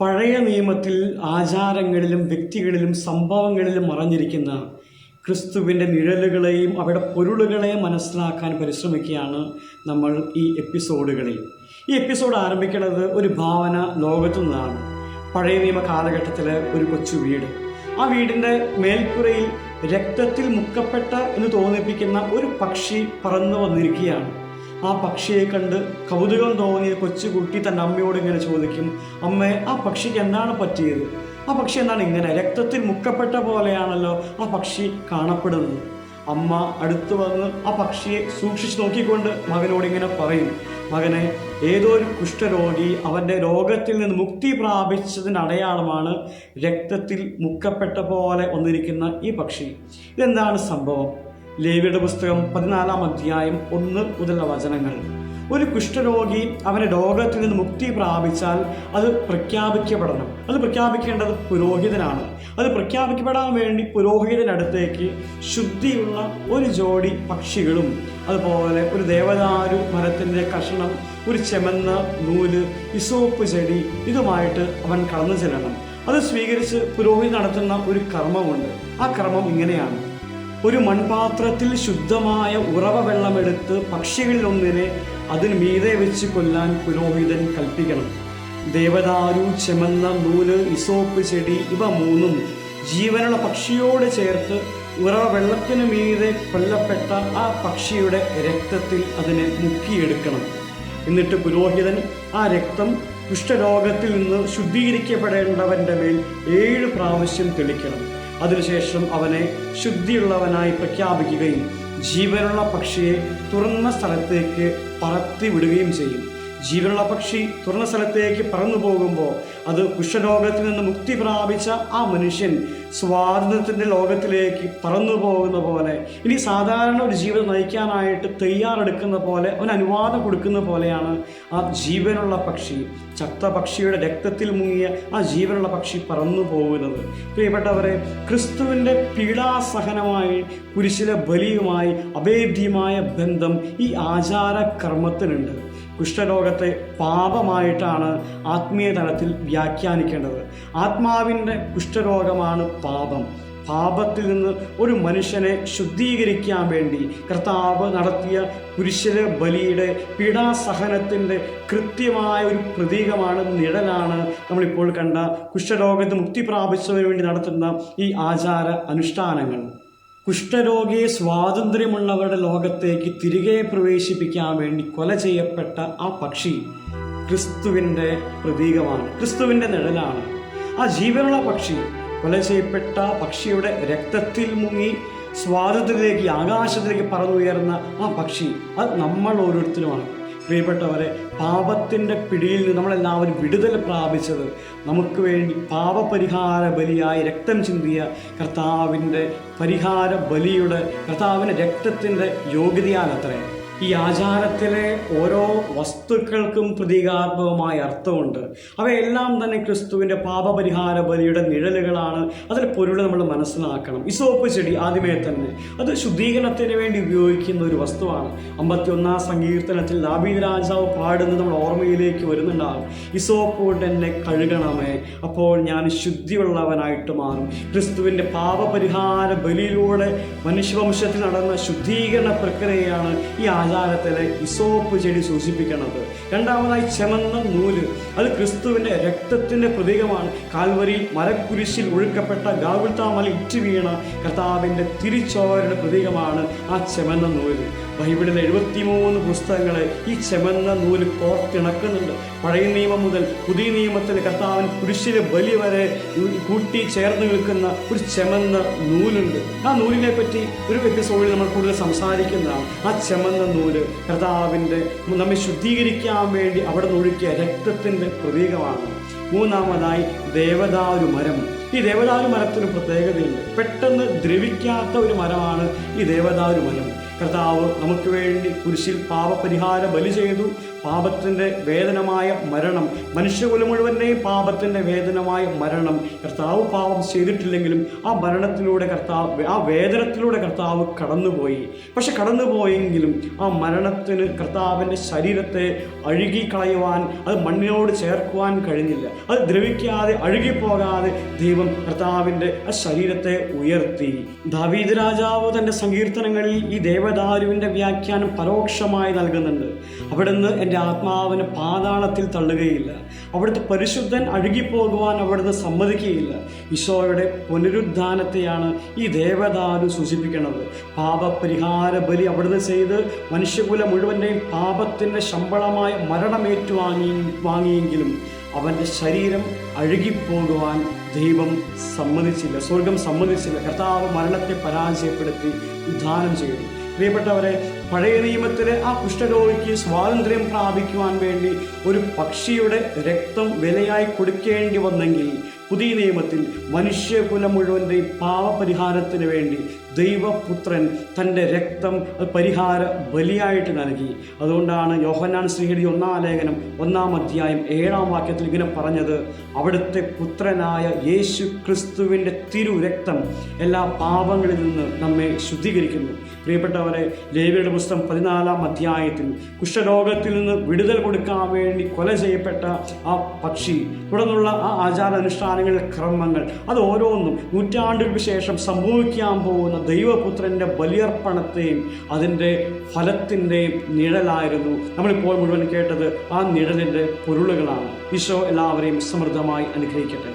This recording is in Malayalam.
പഴയ നിയമത്തിൽ ആചാരങ്ങളിലും വ്യക്തികളിലും സംഭവങ്ങളിലും മറഞ്ഞിരിക്കുന്ന ക്രിസ്തുവിൻ്റെ നിഴലുകളെയും അവയുടെ പൊരുളുകളെയും മനസ്സിലാക്കാൻ പരിശ്രമിക്കുകയാണ് നമ്മൾ ഈ എപ്പിസോഡുകളിൽ. ഈ എപ്പിസോഡ് ആരംഭിക്കുന്നത് ഒരു ഭാവന ലോകത്തു നിന്നാണ്. പഴയ നിയമ കാലഘട്ടത്തിൽ ഒരു കൊച്ചു വീട്, ആ വീടിൻ്റെ മേൽപ്പുരയിൽ രക്തത്തിൽ മുക്കപ്പെട്ട എന്ന് തോന്നിപ്പിക്കുന്ന ഒരു പക്ഷി പറന്നു വന്നിരിക്കുകയാണ്. ആ പക്ഷിയെ കണ്ട് കൗതുകം തോന്നിയ കൊച്ചുകുട്ടി തൻ്റെ അമ്മയോട് ഇങ്ങനെ ചോദിക്കും, അമ്മേ, ആ പക്ഷിക്ക് എന്താണ് പറ്റിയത്? ആ പക്ഷി എന്താണ് ഇങ്ങനെ രക്തത്തിൽ മുക്കപ്പെട്ട പോലെയാണല്ലോ ആ പക്ഷി കാണപ്പെടുന്നത്? അമ്മ അടുത്ത് വന്ന് ആ പക്ഷിയെ സൂക്ഷിച്ച് നോക്കിക്കൊണ്ട് മകനോട് ഇങ്ങനെ പറയും, മകനെ, ഏതോ ഒരു കുഷ്ഠരോഗി അവൻ്റെ രോഗത്തിൽ നിന്ന് മുക്തി പ്രാപിച്ചതിൻ്റെ അടയാളമാണ് രക്തത്തിൽ മുക്കപ്പെട്ട പോലെ വന്നിരിക്കുന്ന ഈ പക്ഷി. ഇതെന്താണ് സംഭവം? ലേവ്യരുടെ പുസ്തകം 14-ാം അധ്യായം 1 മുതലുള്ള വചനങ്ങൾ. ഒരു കുഷ്ഠരോഗി അവൻ്റെ രോഗത്തിൽ നിന്ന് മുക്തി പ്രാപിച്ചാൽ അത് പ്രഖ്യാപിക്കപ്പെടണം. അത് പ്രഖ്യാപിക്കേണ്ടത് പുരോഹിതനാണ്. അത് പ്രഖ്യാപിക്കപ്പെടാൻ വേണ്ടി പുരോഹിതനടുത്തേക്ക് ശുദ്ധിയുള്ള ഒരു ജോഡി പക്ഷികളും അതുപോലെ ഒരു ദേവദാരു മരത്തിൻ്റെ കഷണം, ഒരു ചെമന്ന നൂല്, ഇസോപ്പ് ചെടി ഇതുമായിട്ട് അവൻ കടന്നു ചെല്ലണം. അത് സ്വീകരിച്ച് പുരോഹിതൻ നടത്തുന്ന ഒരു കർമ്മമുണ്ട്. ആ കർമ്മം ഇങ്ങനെയാണ്: ഒരു മൺപാത്രത്തിൽ ശുദ്ധമായ ഉറവ വെള്ളമെടുത്ത് പക്ഷികളിൽ ഒന്നിനെ അതിന് മീതെ വെച്ച് കൊല്ലാൻ പുരോഹിതൻ കൽപ്പിക്കണം. ദേവദാരു, ചെമന്ന നൂല്, ഇസോപ്പ് ചെടി ഇവ മൂന്നും ജീവനുള്ള പക്ഷിയോട് ചേർത്ത് ഉറവ വെള്ളത്തിനു മീതെ കൊല്ലപ്പെട്ട ആ പക്ഷിയുടെ രക്തത്തിൽ അതിനെ മുക്കിയെടുക്കണം. എന്നിട്ട് പുരോഹിതൻ ആ രക്തം കുഷ്ഠരോഗത്തിൽ നിന്ന് ശുദ്ധീകരിക്കപ്പെടേണ്ടവൻ്റെ മേൽ 7 പ്രാവശ്യം തെളിക്കണം. അതിനുശേഷം അവനെ ശുദ്ധിയുള്ളവനായി പ്രഖ്യാപിക്കുകയും ജീവനുള്ള പക്ഷിയെ തുറന്ന സ്ഥലത്തേക്ക് പറത്തി വിടുകയും ചെയ്യും. ജീവനുള്ള പക്ഷി തുറന്ന സ്ഥലത്തേക്ക് പറന്നു പോകുമ്പോൾ അത് കുഷ്ഠരോഗത്തിൽ നിന്ന് മുക്തി പ്രാപിച്ച ആ മനുഷ്യൻ സ്വാതന്ത്ര്യത്തിൻ്റെ ലോകത്തിലേക്ക് പറന്നു പോകുന്ന പോലെ, ഇനി സാധാരണ ഒരു ജീവിതം നയിക്കാനായിട്ട് തയ്യാറെടുക്കുന്ന പോലെ അവന് അനുവാദം കൊടുക്കുന്ന പോലെയാണ് ആ ജീവനുള്ള പക്ഷി, ചത്ത പക്ഷിയുടെ രക്തത്തിൽ മുങ്ങിയ ആ ജീവനുള്ള പക്ഷി പറന്നു പോകുന്നത്. പ്രിയപ്പെട്ടവരെ, ക്രിസ്തുവിൻ്റെ പീഡാസഹനമായി കുരിശിലെ ബലിയുമായി അഭേദ്യമായ ബന്ധം ഈ ആചാര കർമ്മത്തിനുണ്ട്. കുഷ്ഠരോഗത്തെ പാപമായിട്ടാണ് ആത്മീയ തലത്തിൽ വ്യാഖ്യാനിക്കേണ്ടത്. ആത്മാവിൻ്റെ കുഷ്ഠരോഗമാണ് പാപം. പാപത്തിൽ നിന്ന് ഒരു മനുഷ്യനെ ശുദ്ധീകരിക്കാൻ വേണ്ടി കർത്താവ് നടത്തിയ കുരിശിലെ ബലിയുടെ പീഡാസഹനത്തിൻ്റെ കൃത്യമായ ഒരു പ്രതീകമാണ്, നിഴലാണ് നമ്മളിപ്പോൾ കണ്ട കുഷ്ഠരോഗത്തിൽ മുക്തി പ്രാപിച്ചതിന് വേണ്ടി നടത്തുന്ന ഈ ആചാര അനുഷ്ഠാനങ്ങൾ. കുഷ്ഠരോഗിയെ സ്വാതന്ത്ര്യമുള്ളവരുടെ ലോകത്തേക്ക് തിരികെ പ്രവേശിപ്പിക്കാൻ വേണ്ടി കൊല ചെയ്യപ്പെട്ട ആ പക്ഷി ക്രിസ്തുവിൻ്റെ പ്രതീകമാണ്, ക്രിസ്തുവിൻ്റെ നിഴലാണ്. ആ ജീവനുള്ള പക്ഷി, കൊല ചെയ്യപ്പെട്ട പക്ഷിയുടെ രക്തത്തിൽ മുങ്ങി സ്വാതന്ത്ര്യത്തിലേക്ക്, ആകാശത്തിലേക്ക് പറന്നുയർന്ന ആ പക്ഷി, അത് നമ്മൾ ഓരോരുത്തരുമാണ്. പ്രിയപ്പെട്ടവരെ, പാപത്തിൻ്റെ പിടിയിൽ നിന്ന് നമ്മളെല്ലാവരും വിടുതൽ പ്രാപിച്ചത് നമുക്ക് വേണ്ടി പാപപരിഹാര ബലിയായി രക്തം ചിന്തിയ കർത്താവിൻ്റെ പരിഹാര ബലിയുടെ, കർത്താവിൻ്റെ രക്തത്തിൻ്റെ യോഗ്യതയാലത്രേ. ഈ ആചാരത്തിലെ ഓരോ വസ്തുക്കൾക്കും പ്രതീകാത്മകമായ അർത്ഥമുണ്ട്. അവയെല്ലാം തന്നെ ക്രിസ്തുവിൻ്റെ പാപപരിഹാര ബലിയുടെ നിഴലുകളാണ്. അതിൽ പൊരുൾ നമ്മൾ മനസ്സിലാക്കണം. ഇസോപ്പ് ചെടി ആദ്യമേ തന്നെ അത് ശുദ്ധീകരണത്തിന് വേണ്ടി ഉപയോഗിക്കുന്ന ഒരു വസ്തുവാണ്. 51-ാം സങ്കീർത്തനത്തിൽ ദാവീദ് രാജാവ് പാടുന്നത് നമ്മൾ ഓർമ്മയിലേക്ക് വരുന്നുണ്ടാകും. ഇസോപ്പ് കൊണ്ട് എന്നെ കഴുകണമേ, അപ്പോൾ ഞാൻ ശുദ്ധിയുള്ളവനായിട്ട് മാറും. ക്രിസ്തുവിൻ്റെ പാപപരിഹാര ബലിയിലൂടെ മനുഷ്യവംശത്തിൽ നടന്ന ശുദ്ധീകരണ പ്രക്രിയയാണ് ഈ ആചാരത്തിലെ ഇസോപ്പ് ചെടി സൂചിപ്പിക്കുന്നത്. രണ്ടാമതായി ചെമന്ന നൂല്, അത് ക്രിസ്തുവിൻ്റെ രക്തത്തിൻ്റെ പ്രതീകമാണ്. കാൽവരിയിൽ മരക്കുരിശിൽ ഒഴുക്കപ്പെട്ട ഗാഗുൽത്താ മല ഇറ്റ് വീണ കർത്താവിൻ്റെ തിരിച്ചോരയുടെ പ്രതീകമാണ് ആ ചെമന്ന നൂല്. ബൈബിളിലെ 73 പുസ്തകങ്ങളെ ഈ ചെമന്ന നൂല് കോർത്തിണക്കുന്നുണ്ട്. പഴയ നിയമം മുതൽ പുതിയ നിയമത്തിൽ കർത്താവിന് കുരിശിലെ ബലി വരെ കൂട്ടി ചേർന്ന് നിൽക്കുന്ന ഒരു ചെമന്ന നൂലുണ്ട്. ആ നൂലിനെ പറ്റി ഒരു എപ്പിസോഡിൽ നമ്മൾ കൂടുതൽ സംസാരിക്കുന്നതാണ്. ആ ചെമന്ന നൂല് കർത്താവിൻ്റെ നമ്മെ ശുദ്ധീകരിക്കാൻ വേണ്ടി അവിടെ നിന്ന് ഒഴുക്കിയ രക്തത്തിൻ്റെ പ്രതീകമാണ്. മൂന്നാമതായി ദേവദാരു മരം. ഈ ദേവദാരു മരത്തിന് പ്രത്യേകതയുണ്ട്. പെട്ടെന്ന് ദ്രവിക്കാത്ത ഒരു മരമാണ് ഈ ദേവദാരു മരം. കർത്താവ് നമുക്ക് വേണ്ടി കുരിശിൽ പാപപരിഹാര ബലി ചെയ്തു. പാപത്തിൻ്റെ വേദനമായ മരണം, മനുഷ്യകുലം മുഴുവൻ്റെയും പാപത്തിൻ്റെ വേദനമായ മരണം, കർത്താവ് പാപം ചെയ്തിട്ടില്ലെങ്കിലും ആ മരണത്തിലൂടെ ആ വേദനത്തിലൂടെ കർത്താവ് കടന്നുപോയി. പക്ഷെ കടന്നുപോയെങ്കിലും ആ മരണത്തിന് കർത്താവിൻ്റെ ശരീരത്തെ അഴുകിക്കളയുവാൻ, അത് മണ്ണിനോട് ചേർക്കുവാൻ കഴിഞ്ഞില്ല. അത് ദ്രവിക്കാതെ അഴുകിപ്പോകാതെ ദൈവം കർത്താവിൻ്റെ ആ ശരീരത്തെ ഉയർത്തി. ദാവീദ് രാജാവ് തൻ്റെ സങ്കീർത്തനങ്ങളിൽ ഈ ദേവദാരുവിൻ്റെ വ്യാഖ്യാനം പരോക്ഷമായി നൽകുന്നുണ്ട്. അവിടുന്ന് എൻ്റെ ആത്മാവിനെ പാതാളത്തിൽ തള്ളുകയില്ല, അവിടുത്തെ പരിശുദ്ധൻ അഴുകിപ്പോകുവാൻ അവിടുന്ന് സമ്മതിക്കുകയില്ല. ഈശോയുടെ പുനരുദ്ധാനത്തെയാണ് ഈ ദേവദാരു സൂചിപ്പിക്കുന്നത്. പാപപരിഹാര ബലി അവിടുന്ന് ചെയ്ത് മനുഷ്യകുലം മുഴുവൻ്റെയും പാപത്തിൻ്റെ ശമ്പളമായ വാങ്ങിയെങ്കിലും അവൻ്റെ ശരീരം അഴുകിപ്പോകുവാൻ ദൈവം സമ്മതിച്ചില്ല, സ്വർഗം സമ്മതിച്ചില്ല. കർത്താവ് മരണത്തെ പരാജയപ്പെടുത്തി ഉദ്ധാനം ചെയ്തു. പ്രിയപ്പെട്ടവരെ, പഴയ നിയമത്തിലെ ആ കുഷ്ഠരോഗിക്ക് സ്വാതന്ത്ര്യം പ്രാപിക്കുവാൻ വേണ്ടി ഒരു പക്ഷിയുടെ രക്തം വിലയായി കൊടുക്കേണ്ടി വന്നെങ്കിൽ പുതിയ നിയമത്തിൽ മനുഷ്യകുലം മുഴുവൻ്റെയും പാപപരിഹാരത്തിന് വേണ്ടി ദൈവപുത്രൻ തൻ്റെ രക്തം പരിഹാര ബലിയായിട്ട് നൽകി. അതുകൊണ്ടാണ് യോഹന്നാൻ ശ്രീഹരി 1-ാം ലേഖനം 1-ാം അധ്യായം 7-ാം വാക്യത്തിൽ ഇങ്ങനെ പറഞ്ഞത്: അവിടുത്തെ പുത്രനായ യേശു ക്രിസ്തുവിൻ്റെ തിരുരക്തം എല്ലാ പാപങ്ങളിൽ നിന്ന് നമ്മെ ശുദ്ധീകരിക്കുന്നു. പ്രിയപ്പെട്ടവരെ, ലേവ്യരുടെ പുസ്തകം 14-ാം അധ്യായത്തിൽ കുഷ്ഠരോഗത്തിൽ നിന്ന് വിടുതൽ കൊടുക്കാൻ വേണ്ടി കൊല ചെയ്യപ്പെട്ട ആ പക്ഷി, തുടർന്നുള്ള ആ ആചാരാനുഷ്ഠാനങ്ങളുടെ ക്രമങ്ങൾ, അത് ഓരോന്നും നൂറ്റാണ്ടുകൾക്ക് ശേഷം സംഭവിക്കാൻ പോകുന്ന ദൈവപുത്രൻ്റെ ബലിയർപ്പണത്തെയും അതിൻ്റെ ഫലത്തിൻ്റെയും നിഴലായിരുന്നു. നമ്മളിപ്പോൾ മുഴുവൻ കേട്ടത് ആ നിഴലിൻ്റെ പൊരുളുകളാണ്. ഈശോ എല്ലാവരെയും സമൃദ്ധമായി അനുഗ്രഹിക്കട്ടെ.